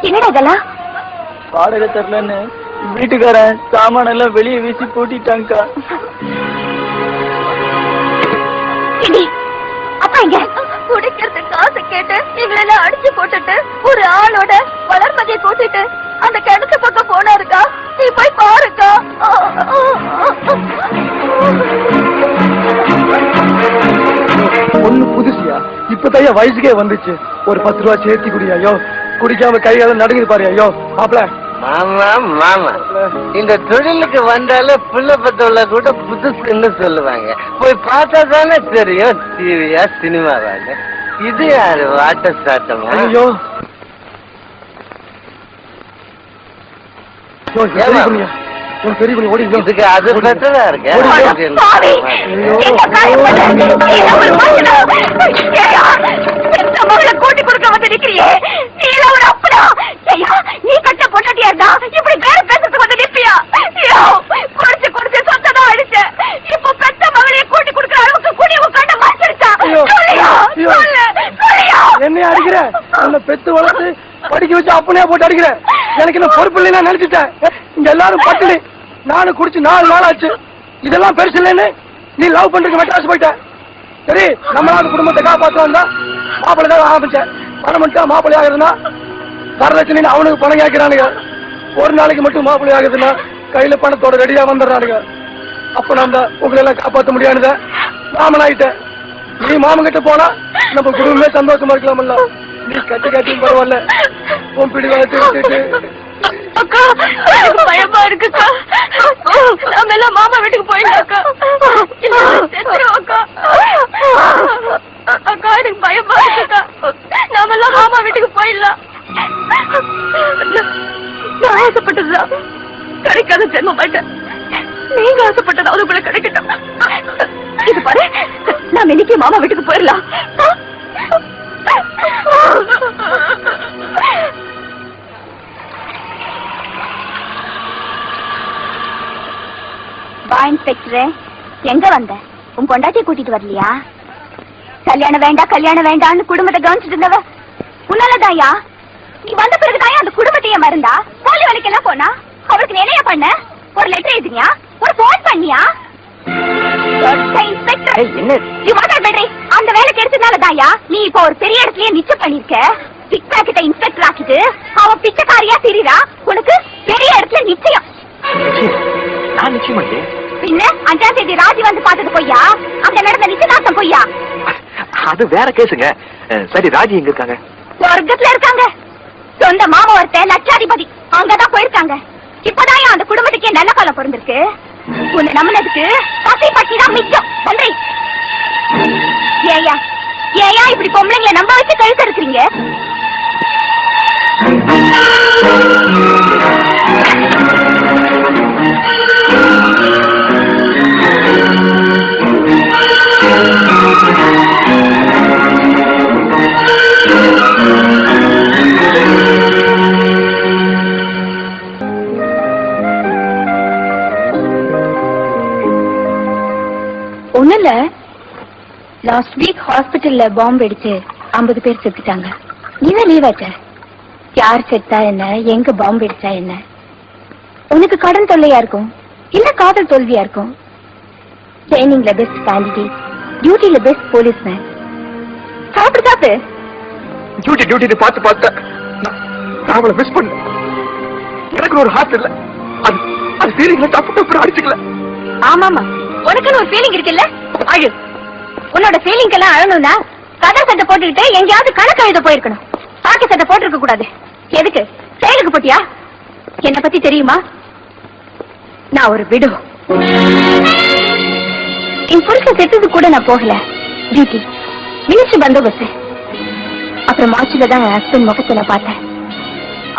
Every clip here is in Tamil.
என்னடா இதெல்லாம்? வாடகை தரலன்னு வீட்டுக்காரன் சாமான எல்லாம் வெளியே வீசி பூட்டிட்டாங்கக்கா. அப்பா இங்க குடிக்கிறது காசு கேட்டு எங்களெல்லாம் அடிச்சு போட்டுட்டு ஒரு ஆளோட வளர்மதியை கூட்டிட்டு அந்த கிணத்து பக்கம் போனாருக்கா. நீ போய் பாருக்கா. ஒண்ணு புதுசியா இப்பதான் வயசுக்கே வந்துச்சு. ஒரு 10 ரூபா சேர்த்தி குடி. ஐயோ குடிக்காம கைகால நடுங்குது பாரு. ஐயோ மாப்பிள. மாமா மாமா இந்த தொழிலுக்கு வந்தாலே பிள்ளை பத்தவள கூட புதுசுன்னு சொல்லுவாங்க. போய் பார்த்தா தானே தெரியும் டிவியா சினிமாவாங்க. இது யாரு வாட்ட சாட்டமா? ஐயோ பெரிய ஓடி இதுக்கு அது பெட்டரா இருக்கு. கூட்டி கொடுக்க வந்து நிக்கிறியே, நீ ஒரு அப்படா நீ கட்ட பொண்டாட்டியா இருந்தா இப்படி வேற பேசுறதுக்கு வந்து நிப்பியா? குடிச்சு குடிச்சு சொத்ததான் அடிச்ச. இப்போ பெத்த மகளையே கூட்டி கொடுக்குற அளவுக்கு கூடி உங்க கட்ட மாறிடுச்சா? என்ன அடிக்கிற? உன்னை பெத்து வளர்த்து படிக்க வச்சு அப்பனையா போட்டு அடிக்கிற. எனக்கு என்ன பொறுப்பு இல்லைன்னு நினைச்சிட்டேன். இங்க எல்லாரும் பட்டுனு நானும் குடிச்சு 4 நாள் ஆச்சு. இதெல்லாம் பெருசு இல்லைன்னு நீ லவ் பண்றதுக்கு மெட்ராஸ் போயிட்ட. சரி நம்மளாவது குடும்பத்தை காப்பாற்றலாம் தான் மாப்பிள்ளை தான் ஆரம்பிச்சேன். பணம் மட்டும் மாப்பிள்ளை ஆகுதுன்னா வரலட்சணை அவனுக்கு பணம் கேட்கிறானுங்க. ஒரு நாளைக்கு மட்டும் மாப்பிள்ளை ஆகுதுன்னா கையில பணத்தோட ரெடியா வந்துடுறானுங்க. அப்ப நம்ம உங்களை எல்லாம் காப்பாற்ற முடியாதுத மாமன் ஆயிட்டேன். நீ மாமன் கிட்ட போனா நம்ம குடும்பமே சந்தோஷமா இருக்கலாம்ல. நீ கட்டி காட்டியும் பரவாயில்ல. உன் பிடி வளர்த்து விட்டுட்டு அக்கா பயமா இருக்குக்கா. நாம எல்லாம் மாமா வீட்டுக்கு போயிடலாக்கா. அக்கா எனக்கு பயமா இருக்குக்கா. நாம எல்லாம் மாமா வீட்டுக்கு போயிடலாம். நான் ஆசைப்பட்டதுதான் கிடைக்காத ஜென்மம் ஆயிட்டேன். நீங்க ஆசைப்பட்டதாவது கூட கிடைக்கட்டும். இது பாரு, நாம இன்னைக்கு மாமா வீட்டுக்கு போயிடலாம். வா இன்ஸ்பெக்டரே, எங்க வந்த? உன் கொண்டாட்டியை கூட்டிட்டு வரலையா? கல்யாணம் வேண்டாம் கல்யாணம் வேண்டாம்னு குடும்பத்தை கவனிச்சுட்டு இருந்தவ உன்னாலதாயா. நீ வந்த பிறகுதாயா அந்த குடும்பத்தையே மறந்தா. போலி வேலைக்கெல்லாம் போனா அவருக்கு என்னையா பண்ண? ஒரு லெட்டர் எழுதினியா? ஒரு போன் பண்ணியா? அந்த வேலைக்கு எடுத்ததுனாலதாயா நீ இப்ப ஒரு பெரிய இடத்துலயே நிச்சயம் பண்ணிருக்க. பிக் பாக்கெட்ட இன்ஸ்பெக்டர் ஆக்கிட்டு அவன் பிச்சைக்காரியா தெரியுறா. உனக்கு பெரிய இடத்துல நிச்சயம். பின்ன 5ஆம் தேதி ராஜி வந்து பார்த்தது பொய்யா? அங்க நடந்த நிச்சயதார்த்தம் பொய்யா? அது வேற கேசுங்க. சரி ராஜி எங்க இருக்காங்க? சொர்க்கத்துல இருக்காங்க. சொந்த மாமா ஒருத்த லட்சாதிபதி அங்கதான் போயிருக்காங்க. இப்பதான் அந்த குடும்பத்துக்கே நல்ல காலம் பிறந்திருக்கு. உன்னை நம்பினதுக்கு பசி பட்டி தான் மிச்சம். நன்றி. ஏயா ஏயா இப்படி பொம்பளைங்களை நம்ப வச்சு கழுத்து இருக்கிறீங்க? ஒண்ணுல லாஸ்ட் வீக் ஹாஸ்பிட்டல்ல பாம்பு வெடிச்சு 50 பேர் செத்துட்டாங்க. நீதான் லீவ் ஆச்ச. யார் செத்தா என்ன, எங்க பாம்பு வெடிச்சா என்ன? உனக்கு கடன் தொல்லையா இருக்கும், இல்ல காதல் தோல்வியா இருக்கும். ட்ரைனிங்ல பெஸ்ட் கேண்டிடேட், டியூட்டில பெஸ்ட் போலீஸ்மேன். சாப்பிட்டு சாப்பிட்டு டியூட்டி பார்த்து பார்த்து நான் அவளை மிஸ் பண்ண. எனக்கு ஒரு ஹார்ட் இல்ல. அது ஃபீலிங்ல தப்பு தப்பு அடிச்சுக்கல. ஆமாமா, உனக்குன்னு ஒரு ஃபீலிங் இருக்குல்ல, அழு. உன்னோட ஃபீலிங் எல்லாம் அழணும்னா கதை சட்டை போட்டுக்கிட்டு எங்கேயாவது கணக்கு எழுத போயிருக்கணும். பாட்டு சட்டை போட்டிருக்க கூடாது. எதுக்கு செயலுக்கு போட்டியா? என்ன பத்தி தெரியுமா? நான் ஒரு விடு. என் புருஷன் செத்தது கூட நான் போகல. டியூட்டி, மினிஸ்டர் பந்தோபஸ்து. அப்புறம் மார்ச்சில தான் என் ஹஸ்பண்ட் முகத்தை நான் பார்த்தேன்.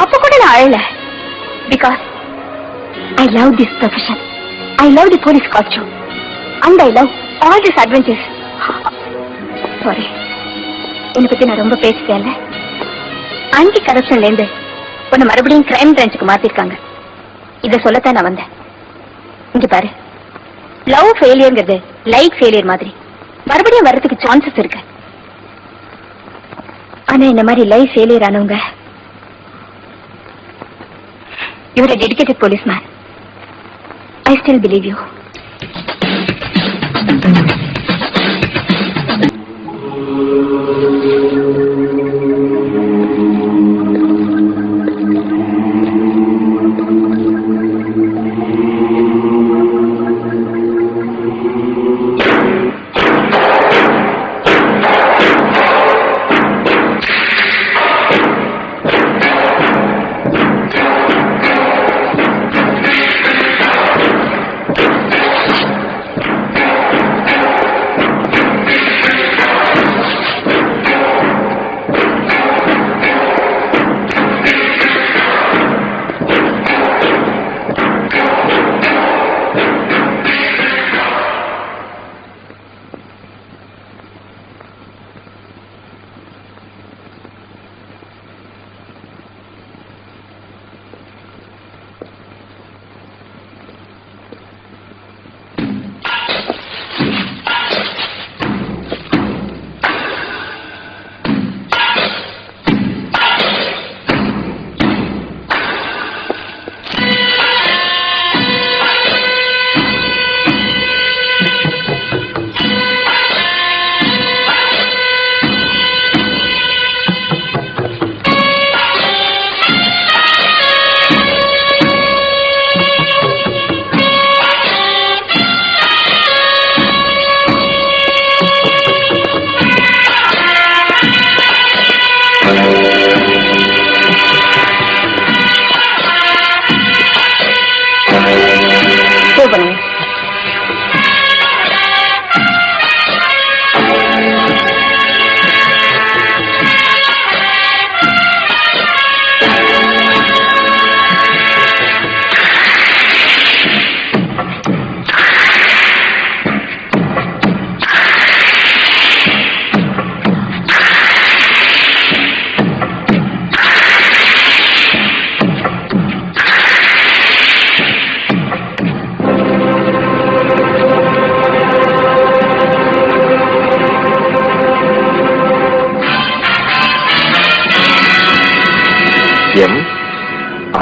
அப்ப கூட நான் அழல. Because I love this profession. I love the police costume and I love all these adventures. Sorry, என்னை பத்தி நான் ரொம்ப பேசிட்டேன்ல. ஆன்டி கரப்ஷன்ல இருந்து உன்னை மறுபடியும் கிரைம் பிரான்ச்சுக்கு மாத்திருக்காங்க. இத சொல்லத்தான் நான் வந்தேன். இங்க பாரு, லவ் ஃபெயிலியர்ங்கிறது லைக் ஃபெயிலியர் மாதிரி மறுபடியும் வர்றதுக்கு சான்சஸ் இருக்கு. ஆனா இந்த மாதிரி லைஃப் ஃபெயிலியர் ஆனவங்க you're a dedicated policeman. I still believe you.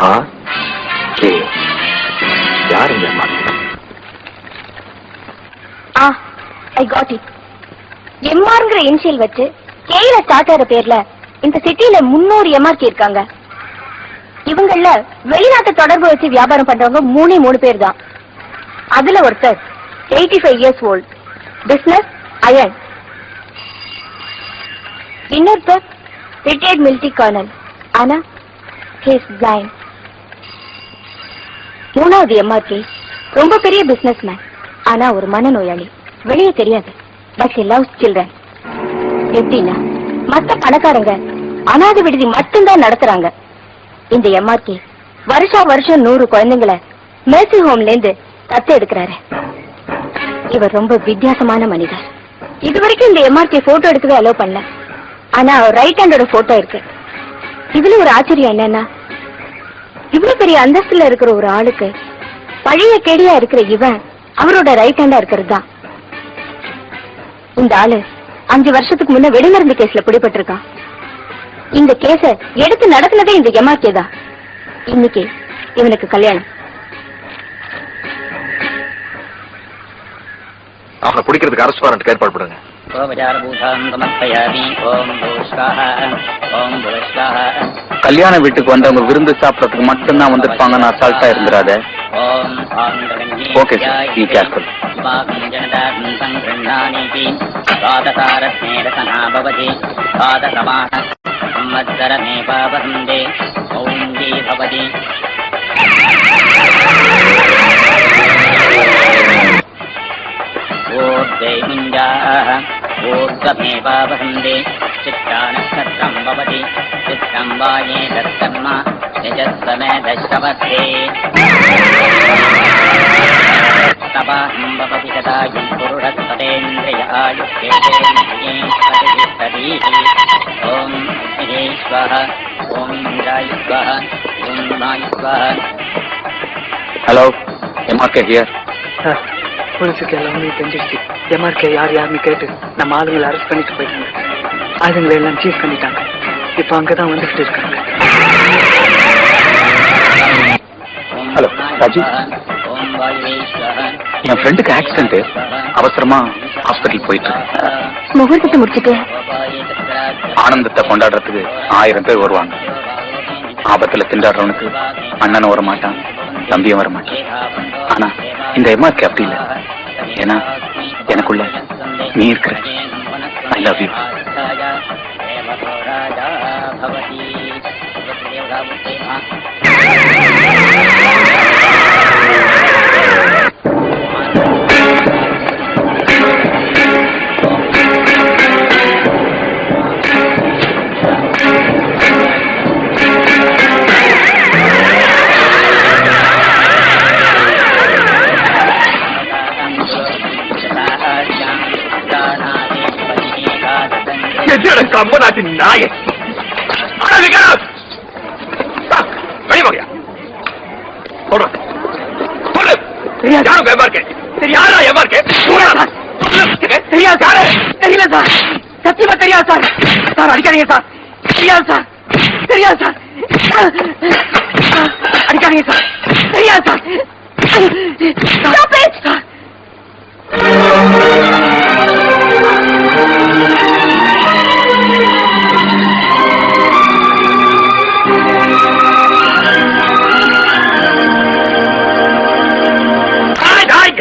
M-R-K. யார் இந்த அம்மா? I got it. எம்ஆர்ங்கிற இனிஷியல் வச்சு கேல ஸ்டார்ட் ஆகிற பேர்ல இந்த சிட்டில 300 எம்ஆர்கே இருக்காங்க. இவங்கள வெளிநாட்டு தொடர்பு வச்சு வியாபாரம் பண்றவங்க 3 பேர் தான். அதுல ஒருத்தர் 85 years old, business iron. இன்னொருத்தர் ரிட்டையர்ட் மிலிட்டரி கர்னல், ஆனா he is blind. மூணாவது எம்ஆர்கே ரொம்ப பெரிய பிசினஸ் மேன், ஆனா ஒரு மனநோயாளி, வெளியே தெரியாது. But he loves children. எப்படின்னா மத்த பணக்காரங்க அனாதை விடுதி மட்டும்தான் நடத்துறாங்க. இந்த எம்ஆர்கே வருஷம் 100 குழந்தைங்களை மேர்சி ஹோம்ல இருந்து தத்து எடுக்கிறாரு. இவர் ரொம்ப வித்தியாசமான மனிதர். இதுவரைக்கும் இந்த எம்ஆர்கே போட்டோ எடுக்கவே அலோவ் பண்ணல, ஆனா ரைட் ஹேண்டோட போட்டோ இருக்கு. இதுல ஒரு ஆச்சரியம் என்னன்னா, இவ்வளவு பெரிய அந்தஸ்துல இருக்கிற ஒரு ஆளுக்கு பழைய கேடியா இருக்கிற இவன் அவரோட ரைட் ஹேண்டா இருக்கிறது தான். இந்த ஆளு 5 வருஷத்துக்கு முன்ன வெடிமருந்து கேஸ்ல பிடிபட்டிருக்கான். இந்த கேஸ எடுத்து நடத்தினதே இந்த எம்ஆர்கே தான். இன்னைக்கு இவனுக்கு கல்யாணம். அவனை பிடிக்கிறதுக்கு அரசு வாரண்ட்டுக்கு ஏற்பாடு பண்ணுங்க. கல்யாண வீட்டுக்கு வந்தவங்க விருந்து சாப்பிடறதுக்கு மட்டும்தான் வந்திருப்பாங்கன்னு அசால்ட்டா இருந்துடாத. Okay sir, be careful. ऊर्ध्वमेवावहन्ते चित्तानक्षत्रं भवति चित्रं वाये तत्कर्म निजस्वमेधश्रवत्ते तवाहं भवति तदायुं पुरुषस्ततेन्द्रियायुष्येतेन्द्रिये ॐ अग्निः स्वः ॐ इन्द्राय स्वः ॐ वाय स्वः. Hello, MRK here. போலீஸுக்கு எல்லாமே தெரிஞ்சிருச்சு. எம்ஆர்கே யாருன்னு கேட்டு நம்ம ஆளுங்களை அரெஸ்ட் பண்ணிட்டு போயிட்டாங்க. ஆளுங்களை எல்லாம் சீஸ் பண்ணிட்டாங்க. இப்ப அங்கதான் வந்துகிட்டு இருக்காங்க. ராஜு, என் ஃப்ரெண்டுக்கு ஆக்சிடென்ட், அவசரமா ஹாஸ்பிட்டல் போயிட்டு முகூர்த்தத்தை முடிச்சுட்டு ஆனந்தத்தை கொண்டாடுறதுக்கு 1000 பேர் வருவாங்க. ஆபத்துல திண்டாடுறவனுக்கு அண்ணன் வர மாட்டான், தம்பியும் வர மாட்டான். ஆனா இந்த எம்ஆர்கே அப்படி இல்லை. ஏன்னா எனக்குள்ள நீ இருக்கிற. I love you. கம்பனாட்டின் நாய தெரியல சார், சத்தியமா தெரியாது சார். சார் அடிக்காதீங்க சார், தெரியாது சார், தெரியாது சார், அடிக்காதீங்க சார், தெரியாது சார்.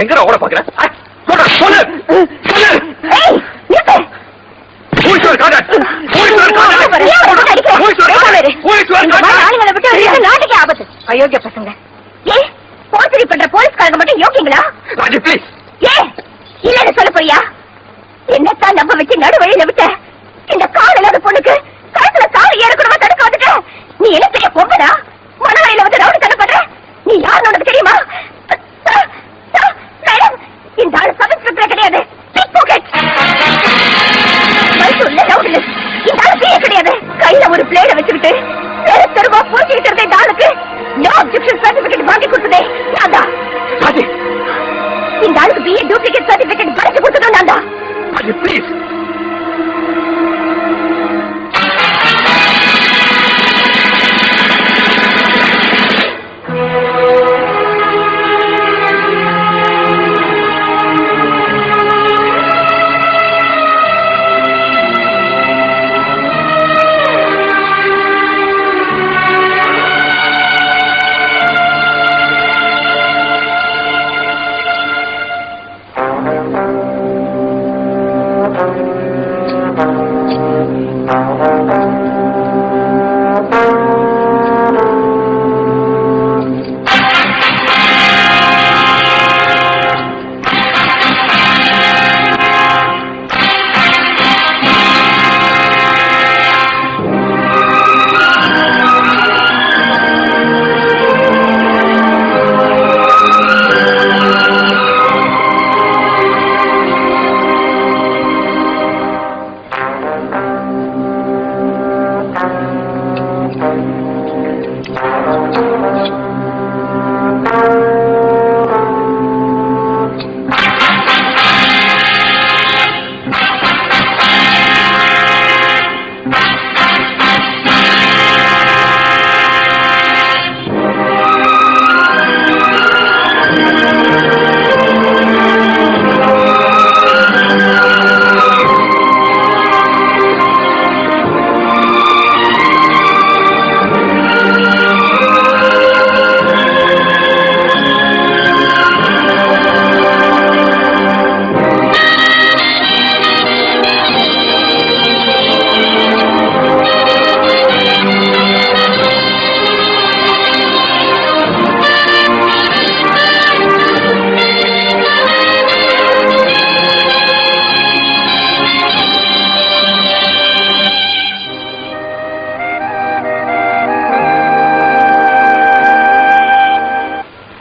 எங்க ஓட பாக்குறேன்? அயோக்கிய பசங்க. போர்ச்சரி பண்ற போலீஸ்காரங்க மட்டும் யோகிங்களா? இல்லன்னு சொல்ல போறியா? என்னத்தான் நம்ப வச்சு நடுவழியில விட்ட இந்த காதலாத பொண்ணுக்கு கழுத்துல கால் ஏறக்கூடமா தடுக்க வந்துட்ட. நீ என்ன செய்ய போகடா? மனவரையில வந்து ரவுடி தடை பண்ற. நீ யாருன்னு உனக்கு தெரியுமா? மேடம், இந்த ஆளு சப் இன்ஸ்பெக்டர் கிடையாது, பிக் பாக்கெட். மைசூர்ல ரவுடி இந்த ஆளு பிஏ கிடையாது. கையில ஒரு பிளேட வச்சுக்கிட்டு தெரு தெருவா போச்சுக்கிட்டு இருக்க இந்த ஆளுக்கு நோ அப்ஜெக்ஷன் சர்டிபிகேட் வாங்கி கொடுத்ததே நான் தான். இந்த ஆளுக்கு பிஏ டூப்ளிகேட் சர்டிபிகேட் படிச்சு கொடுத்ததும் நான் தான். ப்ளீஸ்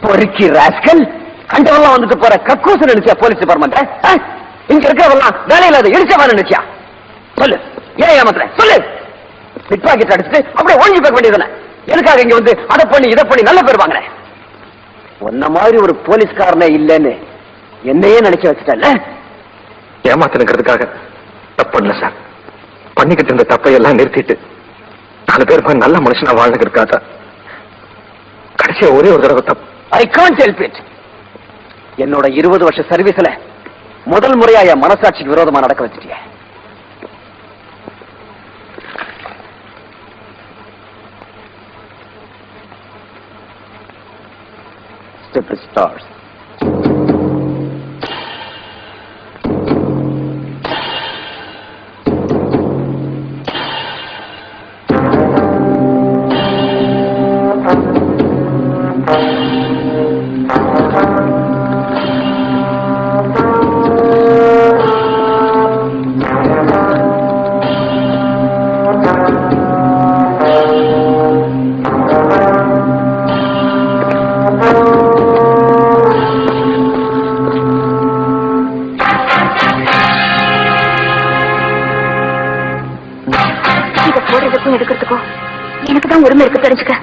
பொறுக்கி ராஸ்கல், கண்டவெல்லாம் வந்துட்டு போற கக்கூசு நினைச்சா போலீஸ் டிபார்ட்மெண்ட்? இங்க இருக்கிறவெல்லாம் வேலையில அதை இடிச்சவா நினைச்சியா? சொல்லு, ஏன் ஏமாத்துற சொல்லு. பிக் பாக்கெட் அடிச்சுட்டு அப்படியே ஒழிஞ்சு போக வேண்டியதுதானே? எதுக்காக இங்க வந்து அதை பண்ணி இதை பண்ணி நல்ல பேர் வாங்குறேன்? உன்ன மாதிரி ஒரு போலீஸ்காரனே இல்லைன்னு என்னையே நினைச்சு வச்சுட்டல. ஏமாத்தனுங்கிறதுக்காக தப்பு பண்ணல சார். பண்ணிக்கிட்டு இருந்த தப்பையெல்லாம் நிறுத்திட்டு 4 பேர் நல்ல மனுஷனா வாழ்ந்துருக்காத கடைசியா ஒரே ஒரு தடவை ஐ காண்ட் ஹெல்ப் இட். என்னோட 20 வருஷ சர்வீஸ்ல முதல் முறையா என் மனசாட்சிக்கு விரோதமா நடக்க வச்சிட்டிய. Step stars. இதை போடுறதுக்கும் எடுக்கிறதுக்கும் எனக்கு தான் உரிமை இருக்கு, தெரிஞ்சுக்க.